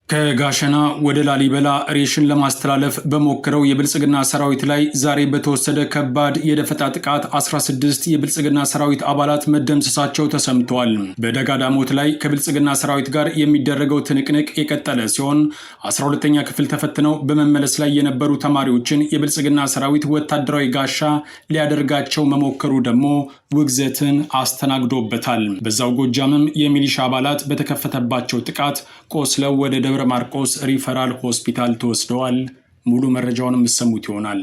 ከጋሸና ወደ ላሊበላ ሬሽን ለማስተላለፍ በሞከረው የብልጽግና ሰራዊት ላይ ዛሬ በተወሰደ ከባድ የደፈጣ ጥቃት 16 የብልጽግና ሰራዊት አባላት መደምሰሳቸው ተሰምተዋል። በደጋዳሞት ላይ ከብልጽግና ሰራዊት ጋር የሚደረገው ትንቅንቅ የቀጠለ ሲሆን 12ኛ ክፍል ተፈትነው በመመለስ ላይ የነበሩ ተማሪዎችን የብልጽግና ሰራዊት ወታደራዊ ጋሻ ሊያደርጋቸው መሞከሩ ደግሞ ውግዘትን አስተናግዶበታል። በዛው ጎጃምም የሚሊሻ አባላት በተከፈተባቸው ጥቃት ቆስለው ወደ ደብረ ማርቆስ ሪፈራል ሆስፒታል ተወስደዋል። ሙሉ መረጃውን የምትሰሙት ይሆናል።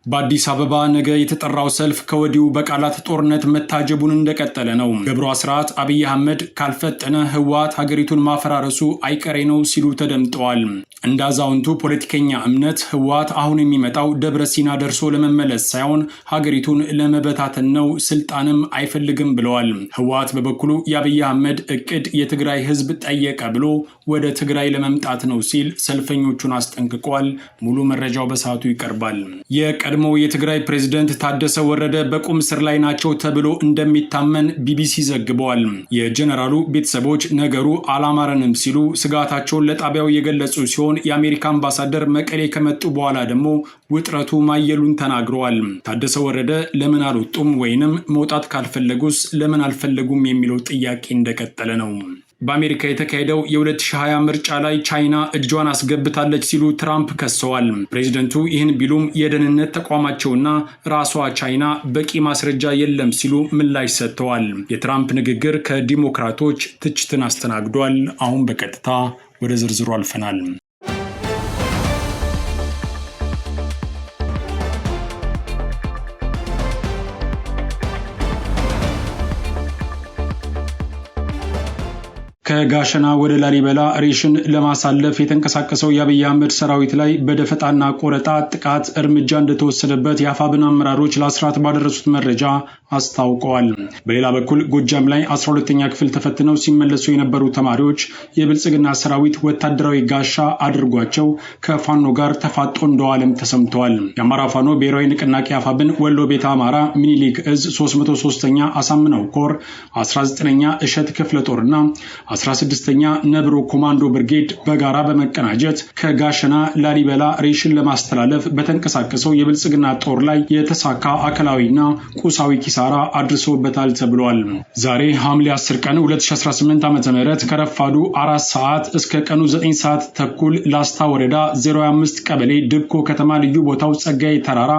በአዲስ አበባ ነገ የተጠራው ሰልፍ ከወዲሁ በቃላት ጦርነት መታጀቡን እንደቀጠለ ነው። ገብሩ አስራት አብይ አህመድ ካልፈጠነ ህወሓት ሀገሪቱን ማፈራረሱ አይቀሬ ነው ሲሉ ተደምጠዋል። እንደ አዛውንቱ ፖለቲከኛ እምነት ህወሓት አሁን የሚመጣው ደብረ ሲና ደርሶ ለመመለስ ሳይሆን ሀገሪቱን ለመበታተን ነው፣ ስልጣንም አይፈልግም ብለዋል። ህወሓት በበኩሉ የአብይ አህመድ እቅድ የትግራይ ህዝብ ጠየቀ ብሎ ወደ ትግራይ ለመምጣት ነው ሲል ሰልፈኞቹን አስጠንቅቋል። ሙሉ መረጃው በሰዓቱ ይቀርባል። ቀድሞ የትግራይ ፕሬዝዳንት ታደሰ ወረደ በቁም ስር ላይ ናቸው ተብሎ እንደሚታመን ቢቢሲ ዘግበዋል። የጀነራሉ ቤተሰቦች ነገሩ አላማረንም ሲሉ ስጋታቸውን ለጣቢያው የገለጹ ሲሆን የአሜሪካ አምባሳደር መቀሌ ከመጡ በኋላ ደግሞ ውጥረቱ ማየሉን ተናግረዋል። ታደሰ ወረደ ለምን አልወጡም ወይንም መውጣት ካልፈለጉስ ለምን አልፈለጉም የሚለው ጥያቄ እንደቀጠለ ነው። በአሜሪካ የተካሄደው የ2020 ምርጫ ላይ ቻይና እጇን አስገብታለች ሲሉ ትራምፕ ከሰዋል። ፕሬዝደንቱ ይህን ቢሉም የደህንነት ተቋማቸውና ራሷ ቻይና በቂ ማስረጃ የለም ሲሉ ምላሽ ሰጥተዋል። የትራምፕ ንግግር ከዲሞክራቶች ትችትን አስተናግዷል። አሁን በቀጥታ ወደ ዝርዝሩ አልፈናል። ከጋሸና ወደ ላሊበላ ሬሽን ለማሳለፍ የተንቀሳቀሰው የአብይ አህመድ ሰራዊት ላይ በደፈጣና ቆረጣ ጥቃት እርምጃ እንደተወሰደበት የአፋብን አመራሮች ለአስራት ባደረሱት መረጃ አስታውቀዋል። በሌላ በኩል ጎጃም ላይ 12ኛ ክፍል ተፈትነው ሲመለሱ የነበሩ ተማሪዎች የብልጽግና ሰራዊት ወታደራዊ ጋሻ አድርጓቸው ከፋኖ ጋር ተፋጦ እንደዋለም ተሰምተዋል። የአማራ ፋኖ ብሔራዊ ንቅናቄ አፋብን ወሎ ቤተ አማራ ሚኒሊክ እዝ 303ኛ አሳምነው ኮር 19ኛ እሸት ክፍለ ጦርና 16ኛ ነብሮ ኮማንዶ ብርጌድ በጋራ በመቀናጀት ከጋሸና ላሊበላ ሬሽን ለማስተላለፍ በተንቀሳቀሰው የብልጽግና ጦር ላይ የተሳካ አካላዊና ቁሳዊ ኪሳራ አድርሶበታል ተብሏል። ዛሬ ሐምሌ 10 ቀን 2018 ዓ.ም ከረፋዱ 4 ሰዓት እስከ ቀኑ 9 ሰዓት ተኩል ላስታ ወረዳ 05 ቀበሌ ድብኮ ከተማ ልዩ ቦታው ጸጋይ ተራራ፣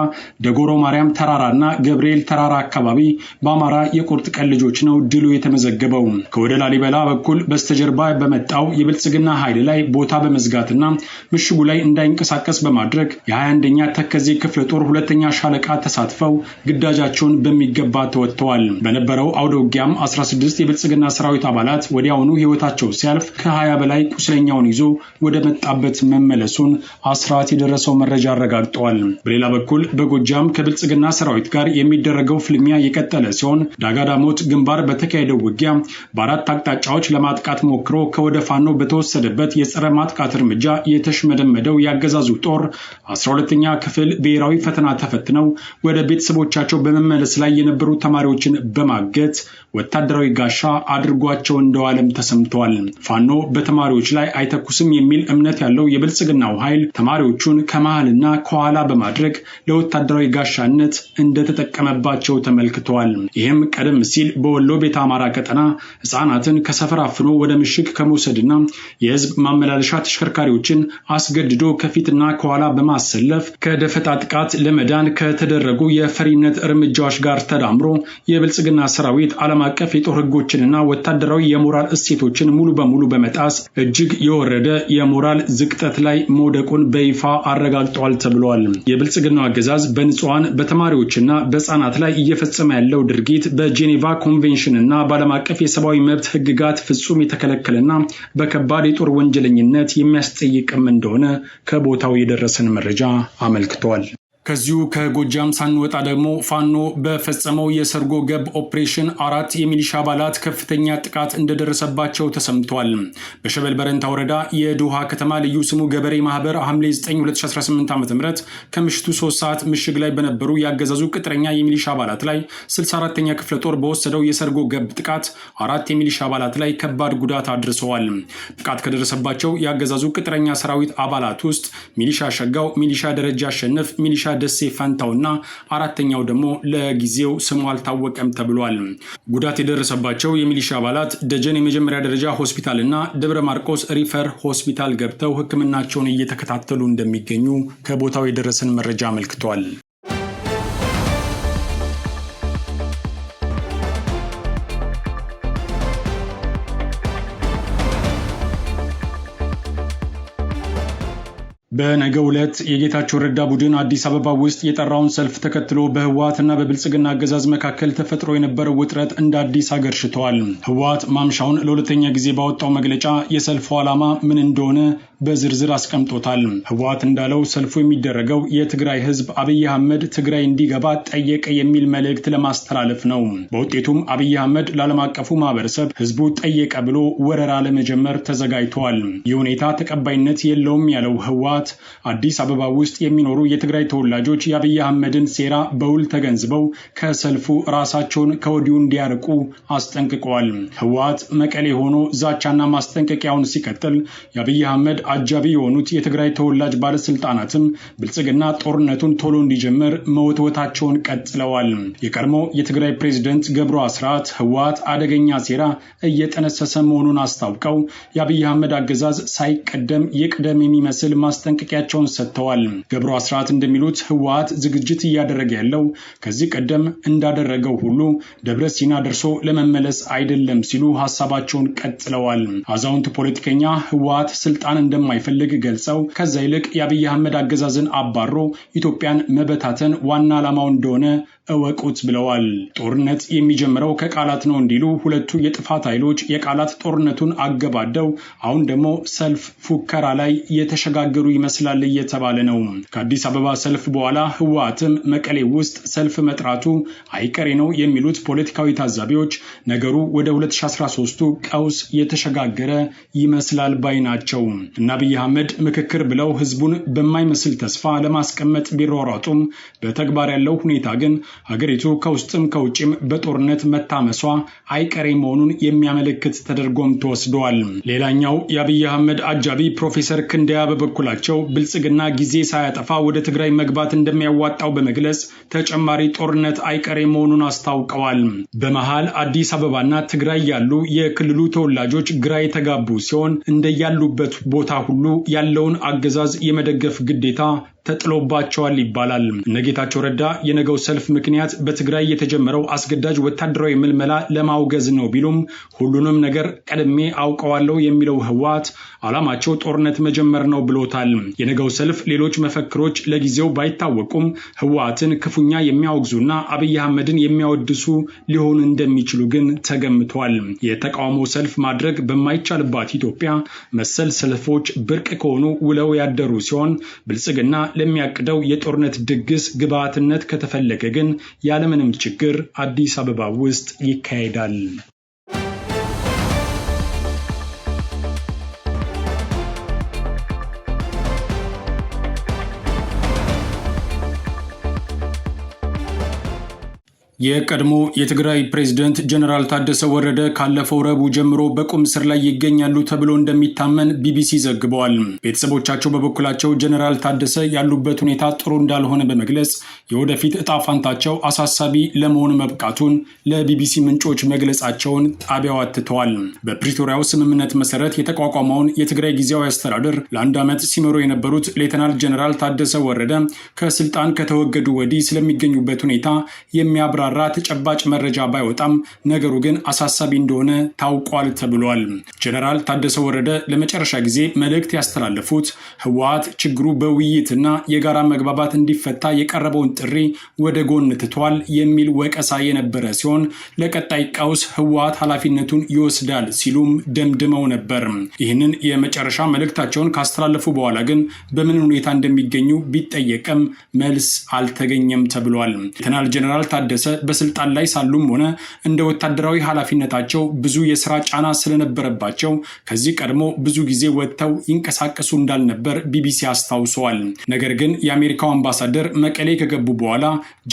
ደጎሮ ማርያም ተራራና ገብርኤል ተራራ አካባቢ በአማራ የቁርጥ ቀን ልጆች ነው ድሉ የተመዘገበው። ከወደ ላሊበላ በኩል በስተጀርባ በመጣው የብልጽግና ኃይል ላይ ቦታ በመዝጋትና ምሽጉ ላይ እንዳይንቀሳቀስ በማድረግ የ21ኛ ተከዜ ክፍለ ጦር 2ኛ ሻለቃ ተሳትፈው ግዳጃቸውን በሚገባ ተወጥተዋል። በነበረው አውደ ውጊያም 16 የብልጽግና ሰራዊት አባላት ወዲያውኑ ህይወታቸው ሲያልፍ ከ20 በላይ ቁስለኛውን ይዞ ወደ መጣበት መመለሱን አስራት የደረሰው መረጃ አረጋግጧል። በሌላ በኩል በጎጃም ከብልጽግና ሰራዊት ጋር የሚደረገው ፍልሚያ የቀጠለ ሲሆን ዳጋዳሞት ግንባር በተካሄደው ውጊያ በአራት አቅጣጫዎች ለማጥቃት ሞክሮ ከወደ ፋኖ በተወሰደበት የጸረ ማጥቃት እርምጃ የተሽመደመደው ያገዛዙ ጦር 12ኛ ክፍል ብሔራዊ ፈተና ተፈትነው ወደ ቤተሰቦቻቸው በመመለስ ላይ የነበሩ ተማሪዎችን በማገት ወታደራዊ ጋሻ አድርጓቸው እንደዋለም ተሰምተዋል። ፋኖ በተማሪዎች ላይ አይተኩስም የሚል እምነት ያለው የብልጽግናው ኃይል ተማሪዎቹን ከመሃልና ከኋላ በማድረግ ለወታደራዊ ጋሻነት እንደተጠቀመባቸው ተመልክተዋል። ይህም ቀደም ሲል በወሎ ቤተ አማራ ቀጠና ህፃናትን ከሰፈር አፍኖ ወደ ምሽግ ከመውሰድና የህዝብ ማመላለሻ ተሽከርካሪዎችን አስገድዶ ከፊትና ከኋላ በማሰለፍ ከደፈጣ ጥቃት ለመዳን ከተደረጉ የፈሪነት እርምጃዎች ጋር ተዳምሮ የብልጽግና ሰራዊት ዓለም አቀፍ የጦር ህጎችንና ወታደራዊ የሞራል እሴቶችን ሙሉ በሙሉ በመጣስ እጅግ የወረደ የሞራል ዝቅጠት ላይ መውደቁን በይፋ አረጋግጧል ተብሏል። የብልጽግናው አገዛዝ በንጹሃን በተማሪዎችና በህፃናት ላይ እየፈጸመ ያለው ድርጊት በጄኔቫ ኮንቬንሽን እና በዓለም አቀፍ የሰብአዊ መብት ህግጋት ፍጹም የተከለከለና በከባድ የጦር ወንጀለኝነት የሚያስጠይቅም እንደሆነ ከቦታው የደረሰን መረጃ አመልክቷል። ከዚሁ ከጎጃም ሳንወጣ ደግሞ ፋኖ በፈጸመው የሰርጎ ገብ ኦፕሬሽን 4 የሚሊሻ አባላት ከፍተኛ ጥቃት እንደደረሰባቸው ተሰምቷል። በሸበል በረንታ ወረዳ የዶሃ ከተማ ልዩ ስሙ ገበሬ ማህበር ሐምሌ 9 2018 ዓ.ም ከምሽቱ 3 ሰዓት ምሽግ ላይ በነበሩ ያገዛዙ ቅጥረኛ የሚሊሻ አባላት ላይ 64ኛ ክፍለ ጦር በወሰደው የሰርጎ ገብ ጥቃት 4 የሚሊሻ አባላት ላይ ከባድ ጉዳት አድርሰዋል። ጥቃት ከደረሰባቸው ያገዛዙ ቅጥረኛ ሰራዊት አባላት ውስጥ ሚሊሻ ሸጋው፣ ሚሊሻ ደረጃ አሸነፍ፣ ሚሊሻ ደሴ ፋንታውና አራተኛው ደግሞ ለጊዜው ስሙ አልታወቀም ተብሏል። ጉዳት የደረሰባቸው የሚሊሻ አባላት ደጀን የመጀመሪያ ደረጃ ሆስፒታልና ደብረ ማርቆስ ሪፈር ሆስፒታል ገብተው ሕክምናቸውን እየተከታተሉ እንደሚገኙ ከቦታው የደረሰን መረጃ አመልክቷል። በነገው ዕለት የጌታቸው ረዳ ቡድን አዲስ አበባ ውስጥ የጠራውን ሰልፍ ተከትሎ በህወሓትና በብልጽግና አገዛዝ መካከል ተፈጥሮ የነበረው ውጥረት እንደ አዲስ አገርሽቷል። ህወሓት ማምሻውን ለሁለተኛ ጊዜ ባወጣው መግለጫ የሰልፉ ዓላማ ምን እንደሆነ በዝርዝር አስቀምጦታል። ህወሓት እንዳለው ሰልፉ የሚደረገው የትግራይ ህዝብ አብይ አህመድ ትግራይ እንዲገባ ጠየቀ የሚል መልእክት ለማስተላለፍ ነው። በውጤቱም አብይ አህመድ ለዓለም አቀፉ ማህበረሰብ ህዝቡ ጠየቀ ብሎ ወረራ ለመጀመር ተዘጋጅተዋል። ይህ ሁኔታ ተቀባይነት የለውም ያለው ህወሓት አዲስ አበባ ውስጥ የሚኖሩ የትግራይ ተወላጆች የአብይ አህመድን ሴራ በውል ተገንዝበው ከሰልፉ ራሳቸውን ከወዲሁ እንዲያርቁ አስጠንቅቀዋል። ህወሓት መቀሌ ሆኖ ዛቻና ማስጠንቀቂያውን ሲቀጥል የአብይ አህመድ አጃቢ የሆኑት የትግራይ ተወላጅ ባለስልጣናትም ብልጽግና ጦርነቱን ቶሎ እንዲጀምር መወትወታቸውን ቀጥለዋል። የቀድሞ የትግራይ ፕሬዝዳንት ገብሩ አስራት ህወሓት አደገኛ ሴራ እየጠነሰሰ መሆኑን አስታውቀው የአብይ አህመድ አገዛዝ ሳይቀደም ይቅደም የሚመስል ማስጠንቀቂያቸውን ሰጥተዋል። ገብሩ አስራት እንደሚሉት ህወሓት ዝግጅት እያደረገ ያለው ከዚህ ቀደም እንዳደረገው ሁሉ ደብረ ሲና ደርሶ ለመመለስ አይደለም ሲሉ ሐሳባቸውን ቀጥለዋል። አዛውንት ፖለቲከኛ ህወሓት ስልጣን እንደማይፈልግ ገልጸው ከዛ ይልቅ የአብይ አህመድ አገዛዝን አባሮ ኢትዮጵያን መበታተን ዋና ዓላማው እንደሆነ እወቁት ብለዋል። ጦርነት የሚጀምረው ከቃላት ነው እንዲሉ ሁለቱ የጥፋት ኃይሎች የቃላት ጦርነቱን አገባደው አሁን ደግሞ ሰልፍ ፉከራ ላይ የተሸጋገሩ ይመስላል እየተባለ ነው። ከአዲስ አበባ ሰልፍ በኋላ ህወሓትም መቀሌ ውስጥ ሰልፍ መጥራቱ አይቀሬ ነው የሚሉት ፖለቲካዊ ታዛቢዎች ነገሩ ወደ 2013ቱ ቀውስ የተሸጋገረ ይመስላል ባይ ናቸው። እና አብይ አህመድ ምክክር ብለው ህዝቡን በማይመስል ተስፋ ለማስቀመጥ ቢሯሯጡም በተግባር ያለው ሁኔታ ግን ሀገሪቱ ከውስጥም ከውጭም በጦርነት መታመሷ አይቀሬ መሆኑን የሚያመለክት ተደርጎም ተወስደዋል። ሌላኛው የአብይ አህመድ አጃቢ ፕሮፌሰር ክንደያ በበኩላቸው ብልጽግና ጊዜ ሳያጠፋ ወደ ትግራይ መግባት እንደሚያዋጣው በመግለጽ ተጨማሪ ጦርነት አይቀሬ መሆኑን አስታውቀዋል። በመሃል አዲስ አበባና ትግራይ ያሉ የክልሉ ተወላጆች ግራ የተጋቡ ሲሆን እንደያሉበት ቦታ ሁሉ ያለውን አገዛዝ የመደገፍ ግዴታ ተጥሎባቸዋል ይባላል። እነ ጌታቸው ረዳ የነገው ሰልፍ ምክንያት በትግራይ የተጀመረው አስገዳጅ ወታደራዊ ምልመላ ለማውገዝ ነው ቢሉም ሁሉንም ነገር ቀድሜ አውቀዋለሁ የሚለው ህወሓት ዓላማቸው ጦርነት መጀመር ነው ብሎታል። የነገው ሰልፍ ሌሎች መፈክሮች ለጊዜው ባይታወቁም ህወሓትን ክፉኛ የሚያወግዙና አብይ አህመድን የሚያወድሱ ሊሆኑ እንደሚችሉ ግን ተገምቷል። የተቃውሞ ሰልፍ ማድረግ በማይቻልባት ኢትዮጵያ መሰል ሰልፎች ብርቅ ከሆኑ ውለው ያደሩ ሲሆን ብልጽግና ለሚያቅደው የጦርነት ድግስ ግብዓትነት ከተፈለገ ግን ያለምንም ችግር አዲስ አበባ ውስጥ ይካሄዳል። የቀድሞ የትግራይ ፕሬዝዳንት ጀነራል ታደሰ ወረደ ካለፈው ረቡዕ ጀምሮ በቁም እስር ላይ ይገኛሉ ተብሎ እንደሚታመን ቢቢሲ ዘግበዋል። ቤተሰቦቻቸው በበኩላቸው ጀነራል ታደሰ ያሉበት ሁኔታ ጥሩ እንዳልሆነ በመግለጽ የወደፊት እጣ ፋንታቸው አሳሳቢ ለመሆኑ መብቃቱን ለቢቢሲ ምንጮች መግለጻቸውን ጣቢያው አትተዋል። በፕሪቶሪያው ስምምነት መሰረት የተቋቋመውን የትግራይ ጊዜያዊ አስተዳደር ለአንድ ዓመት ሲመሩ የነበሩት ሌተናል ጀነራል ታደሰ ወረደ ከስልጣን ከተወገዱ ወዲህ ስለሚገኙበት ሁኔታ የሚያብራራ የሚያብራራ ተጨባጭ መረጃ ባይወጣም ነገሩ ግን አሳሳቢ እንደሆነ ታውቋል ተብሏል። ጀነራል ታደሰ ወረደ ለመጨረሻ ጊዜ መልእክት ያስተላለፉት ህወሓት ችግሩ በውይይትና የጋራ መግባባት እንዲፈታ የቀረበውን ጥሪ ወደ ጎን ትቷል የሚል ወቀሳ የነበረ ሲሆን ለቀጣይ ቀውስ ህወሓት ኃላፊነቱን ይወስዳል ሲሉም ደምድመው ነበር። ይህንን የመጨረሻ መልእክታቸውን ካስተላለፉ በኋላ ግን በምን ሁኔታ እንደሚገኙ ቢጠየቅም መልስ አልተገኘም ተብሏል። ሌተናል ጀነራል ታደሰ በስልጣን ላይ ሳሉም ሆነ እንደ ወታደራዊ ኃላፊነታቸው ብዙ የስራ ጫና ስለነበረባቸው ከዚህ ቀድሞ ብዙ ጊዜ ወጥተው ይንቀሳቀሱ እንዳልነበር ቢቢሲ አስታውሰዋል። ነገር ግን የአሜሪካው አምባሳደር መቀሌ ከገቡ በኋላ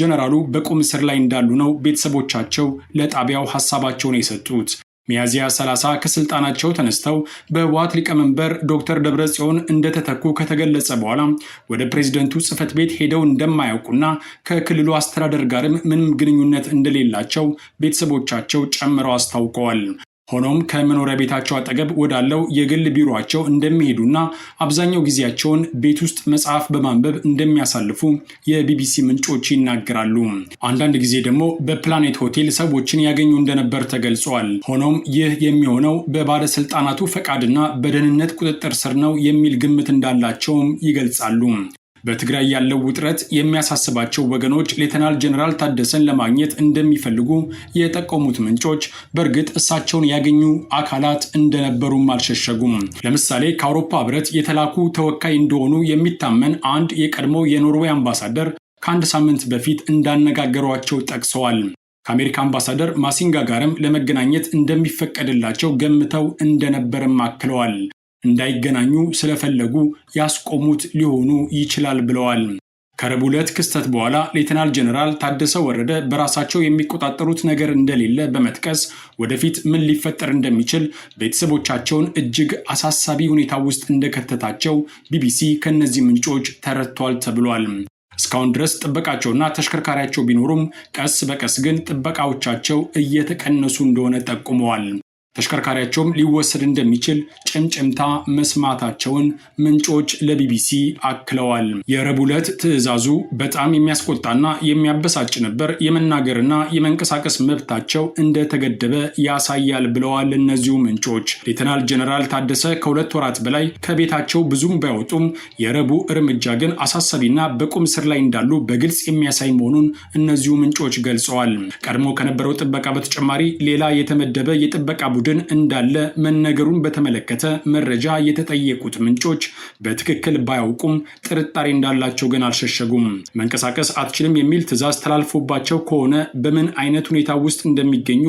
ጀነራሉ በቁም እስር ላይ እንዳሉ ነው ቤተሰቦቻቸው ለጣቢያው ሐሳባቸውን የሰጡት። ሚያዝያ 30 ከስልጣናቸው ተነስተው በህወሓት ሊቀመንበር ዶክተር ደብረጽዮን እንደተተኩ ከተገለጸ በኋላ ወደ ፕሬዝደንቱ ጽህፈት ቤት ሄደው እንደማያውቁና ከክልሉ አስተዳደር ጋርም ምንም ግንኙነት እንደሌላቸው ቤተሰቦቻቸው ጨምረው አስታውቀዋል። ሆኖም ከመኖሪያ ቤታቸው አጠገብ ወዳለው የግል ቢሮአቸው እንደሚሄዱና አብዛኛው ጊዜያቸውን ቤት ውስጥ መጽሐፍ በማንበብ እንደሚያሳልፉ የቢቢሲ ምንጮች ይናገራሉ። አንዳንድ ጊዜ ደግሞ በፕላኔት ሆቴል ሰዎችን ያገኙ እንደነበር ተገልጿል። ሆኖም ይህ የሚሆነው በባለስልጣናቱ ፈቃድና በደህንነት ቁጥጥር ስር ነው የሚል ግምት እንዳላቸውም ይገልጻሉ። በትግራይ ያለው ውጥረት የሚያሳስባቸው ወገኖች ሌተናል ጀነራል ታደሰን ለማግኘት እንደሚፈልጉ የጠቆሙት ምንጮች በእርግጥ እሳቸውን ያገኙ አካላት እንደነበሩም አልሸሸጉም። ለምሳሌ ከአውሮፓ ህብረት የተላኩ ተወካይ እንደሆኑ የሚታመን አንድ የቀድሞ የኖርዌይ አምባሳደር ከአንድ ሳምንት በፊት እንዳነጋገሯቸው ጠቅሰዋል። ከአሜሪካ አምባሳደር ማሲንጋ ጋርም ለመገናኘት እንደሚፈቀድላቸው ገምተው እንደነበርም አክለዋል። እንዳይገናኙ ስለፈለጉ ያስቆሙት ሊሆኑ ይችላል ብለዋል። ከረቡዕ ዕለት ክስተት በኋላ ሌተናል ጀነራል ታደሰ ወረደ በራሳቸው የሚቆጣጠሩት ነገር እንደሌለ በመጥቀስ ወደፊት ምን ሊፈጠር እንደሚችል ቤተሰቦቻቸውን እጅግ አሳሳቢ ሁኔታ ውስጥ እንደከተታቸው ቢቢሲ ከነዚህ ምንጮች ተረድቷል ተብሏል። እስካሁን ድረስ ጥበቃቸውና ተሽከርካሪያቸው ቢኖሩም ቀስ በቀስ ግን ጥበቃዎቻቸው እየተቀነሱ እንደሆነ ጠቁመዋል። ተሽከርካሪያቸውም ሊወሰድ እንደሚችል ጭምጭምታ መስማታቸውን ምንጮች ለቢቢሲ አክለዋል። የረቡዕ ዕለት ትዕዛዙ በጣም የሚያስቆጣና የሚያበሳጭ ነበር። የመናገርና የመንቀሳቀስ መብታቸው እንደተገደበ ያሳያል ብለዋል እነዚሁ ምንጮች። ሌተናል ጀነራል ታደሰ ከ2 ወራት በላይ ከቤታቸው ብዙም ባይወጡም የረቡዕ እርምጃ ግን አሳሳቢና በቁም ስር ላይ እንዳሉ በግልጽ የሚያሳይ መሆኑን እነዚሁ ምንጮች ገልጸዋል። ቀድሞ ከነበረው ጥበቃ በተጨማሪ ሌላ የተመደበ የጥበቃ ቡድን እንዳለ መነገሩን በተመለከተ መረጃ የተጠየቁት ምንጮች በትክክል ባያውቁም ጥርጣሬ እንዳላቸው ግን አልሸሸጉም። መንቀሳቀስ አትችልም የሚል ትዕዛዝ ተላልፎባቸው ከሆነ በምን አይነት ሁኔታ ውስጥ እንደሚገኙ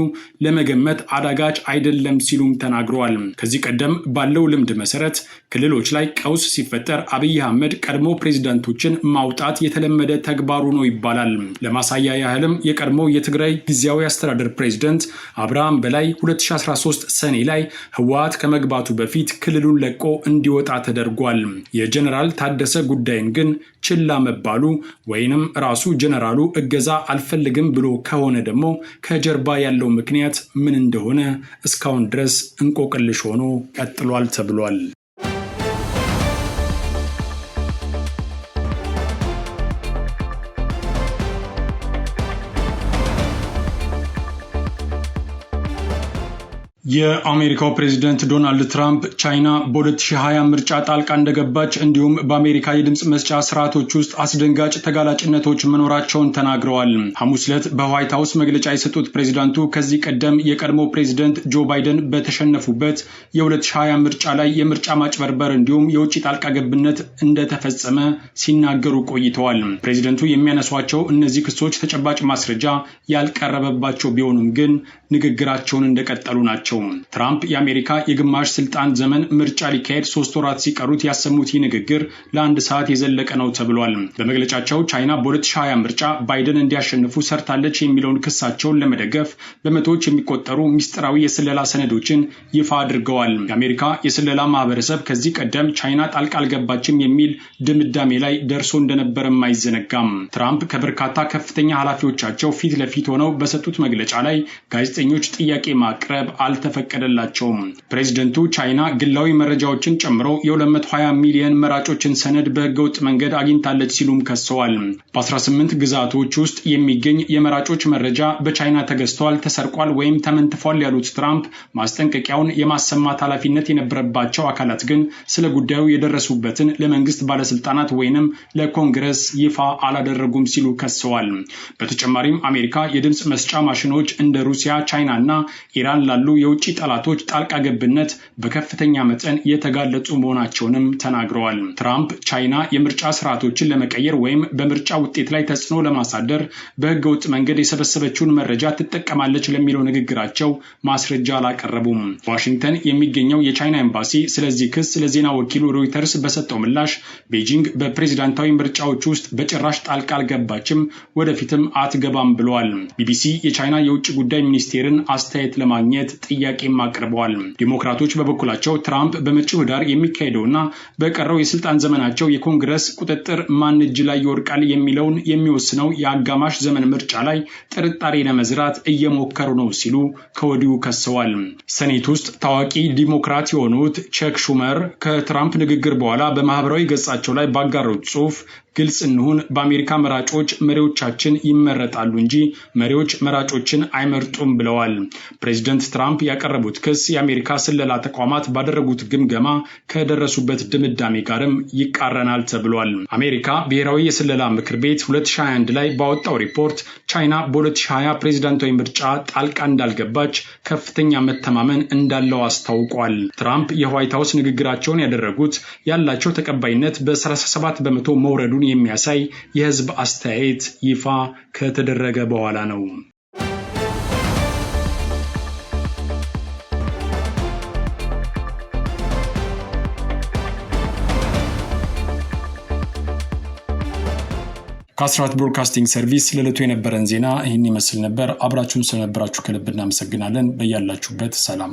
ለመገመት አዳጋች አይደለም ሲሉም ተናግረዋል። ከዚህ ቀደም ባለው ልምድ መሰረት ክልሎች ላይ ቀውስ ሲፈጠር አብይ አህመድ ቀድሞ ፕሬዝዳንቶችን ማውጣት የተለመደ ተግባሩ ነው ይባላል። ለማሳያ ያህልም የቀድሞ የትግራይ ጊዜያዊ አስተዳደር ፕሬዝዳንት አብርሃም በላይ 2013 ሰኔ ላይ ህወሓት ከመግባቱ በፊት ክልሉን ለቆ እንዲወጣ ተደርጓል። የጀነራል ታደሰ ጉዳይን ግን ችላ መባሉ ወይንም ራሱ ጀነራሉ እገዛ አልፈልግም ብሎ ከሆነ ደግሞ ከጀርባ ያለው ምክንያት ምን እንደሆነ እስካሁን ድረስ እንቆቅልሽ ሆኖ ቀጥሏል ተብሏል። የአሜሪካው ፕሬዝዳንት ዶናልድ ትራምፕ ቻይና በ2020 ምርጫ ጣልቃ እንደገባች እንዲሁም በአሜሪካ የድምፅ መስጫ ስርዓቶች ውስጥ አስደንጋጭ ተጋላጭነቶች መኖራቸውን ተናግረዋል። ሐሙስ ዕለት በዋይት ሃውስ መግለጫ የሰጡት ፕሬዝዳንቱ ከዚህ ቀደም የቀድሞ ፕሬዝዳንት ጆ ባይደን በተሸነፉበት የ2020 ምርጫ ላይ የምርጫ ማጭበርበር እንዲሁም የውጭ ጣልቃ ገብነት እንደተፈጸመ ሲናገሩ ቆይተዋል። ፕሬዝዳንቱ የሚያነሷቸው እነዚህ ክሶች ተጨባጭ ማስረጃ ያልቀረበባቸው ቢሆኑም ግን ንግግራቸውን እንደቀጠሉ ናቸው። ትራምፕ የአሜሪካ የግማሽ ስልጣን ዘመን ምርጫ ሊካሄድ 3 ወራት ሲቀሩት ያሰሙት ይህ ንግግር ለ1 ሰዓት የዘለቀ ነው ተብሏል። በመግለጫቸው ቻይና በ2020 ምርጫ ባይደን እንዲያሸንፉ ሰርታለች የሚለውን ክሳቸውን ለመደገፍ በመቶዎች የሚቆጠሩ ሚስጥራዊ የስለላ ሰነዶችን ይፋ አድርገዋል። የአሜሪካ የስለላ ማህበረሰብ ከዚህ ቀደም ቻይና ጣልቃ አልገባችም የሚል ድምዳሜ ላይ ደርሶ እንደነበረም አይዘነጋም። ትራምፕ ከበርካታ ከፍተኛ ኃላፊዎቻቸው ፊት ለፊት ሆነው በሰጡት መግለጫ ላይ ጋዜጠኞች ጥያቄ ማቅረብ አልተፈቀደላቸውም። ፕሬዝደንቱ ቻይና ግላዊ መረጃዎችን ጨምሮ የ220 ሚሊዮን መራጮችን ሰነድ በህገወጥ መንገድ አግኝታለች ሲሉም ከሰዋል። በ18 ግዛቶች ውስጥ የሚገኝ የመራጮች መረጃ በቻይና ተገዝቷል፣ ተሰርቋል ወይም ተመንትፏል ያሉት ትራምፕ ማስጠንቀቂያውን የማሰማት ኃላፊነት የነበረባቸው አካላት ግን ስለ ጉዳዩ የደረሱበትን ለመንግስት ባለስልጣናት ወይንም ለኮንግረስ ይፋ አላደረጉም ሲሉ ከሰዋል። በተጨማሪም አሜሪካ የድምፅ መስጫ ማሽኖች እንደ ሩሲያ፣ ቻይና እና ኢራን ላሉ የውጭ ጠላቶች ጣልቃ ገብነት በከፍተኛ መጠን የተጋለጡ መሆናቸውንም ተናግረዋል። ትራምፕ ቻይና የምርጫ ስርዓቶችን ለመቀየር ወይም በምርጫ ውጤት ላይ ተጽዕኖ ለማሳደር በህገወጥ መንገድ የሰበሰበችውን መረጃ ትጠቀማለች ለሚለው ንግግራቸው ማስረጃ አላቀረቡም። ዋሽንግተን የሚገኘው የቻይና ኤምባሲ ስለዚህ ክስ ለዜና ወኪሉ ሮይተርስ በሰጠው ምላሽ ቤጂንግ በፕሬዝዳንታዊ ምርጫዎች ውስጥ በጭራሽ ጣልቃ አልገባችም፣ ወደፊትም አትገባም ብለዋል። ቢቢሲ የቻይና የውጭ ጉዳይ ሚኒስቴርን አስተያየት ለማግኘት ጥያቄም አቅርበዋል። ዲሞክራቶች በበኩላቸው ትራምፕ በመጪው ህዳር የሚካሄደውና በቀረው የስልጣን ዘመናቸው የኮንግረስ ቁጥጥር ማን እጅ ላይ ይወድቃል የሚለውን የሚወስነው የአጋማሽ ዘመን ምርጫ ላይ ጥርጣሬ ለመዝራት እየሞከሩ ነው ሲሉ ከወዲሁ ከሰዋል። ሴኔት ውስጥ ታዋቂ ዲሞክራት የሆኑት ቸክ ሹመር ከትራምፕ ንግግር በኋላ በማህበራዊ ገጻቸው ላይ ባጋሩት ጽሑፍ ግልጽ እንሁን፣ በአሜሪካ መራጮች መሪዎቻችን ይመረጣሉ እንጂ መሪዎች መራጮችን አይመርጡም ብለዋል። ፕሬዚደንት ትራምፕ ያቀረቡት ክስ የአሜሪካ ስለላ ተቋማት ባደረጉት ግምገማ ከደረሱበት ድምዳሜ ጋርም ይቃረናል ተብሏል። አሜሪካ ብሔራዊ የስለላ ምክር ቤት 2021 ላይ ባወጣው ሪፖርት ቻይና በ2020 ፕሬዚዳንታዊ ምርጫ ጣልቃ እንዳልገባች ከፍተኛ መተማመን እንዳለው አስታውቋል። ትራምፕ የዋይት ሀውስ ንግግራቸውን ያደረጉት ያላቸው ተቀባይነት በ37 በመቶ መውረዱን የሚያሳይ የህዝብ አስተያየት ይፋ ከተደረገ በኋላ ነው። ከአስራት ብሮድካስቲንግ ሰርቪስ ለዕለቱ የነበረን ዜና ይህን ይመስል ነበር። አብራችሁን ስለነበራችሁ ከልብ እናመሰግናለን። በያላችሁበት ሰላም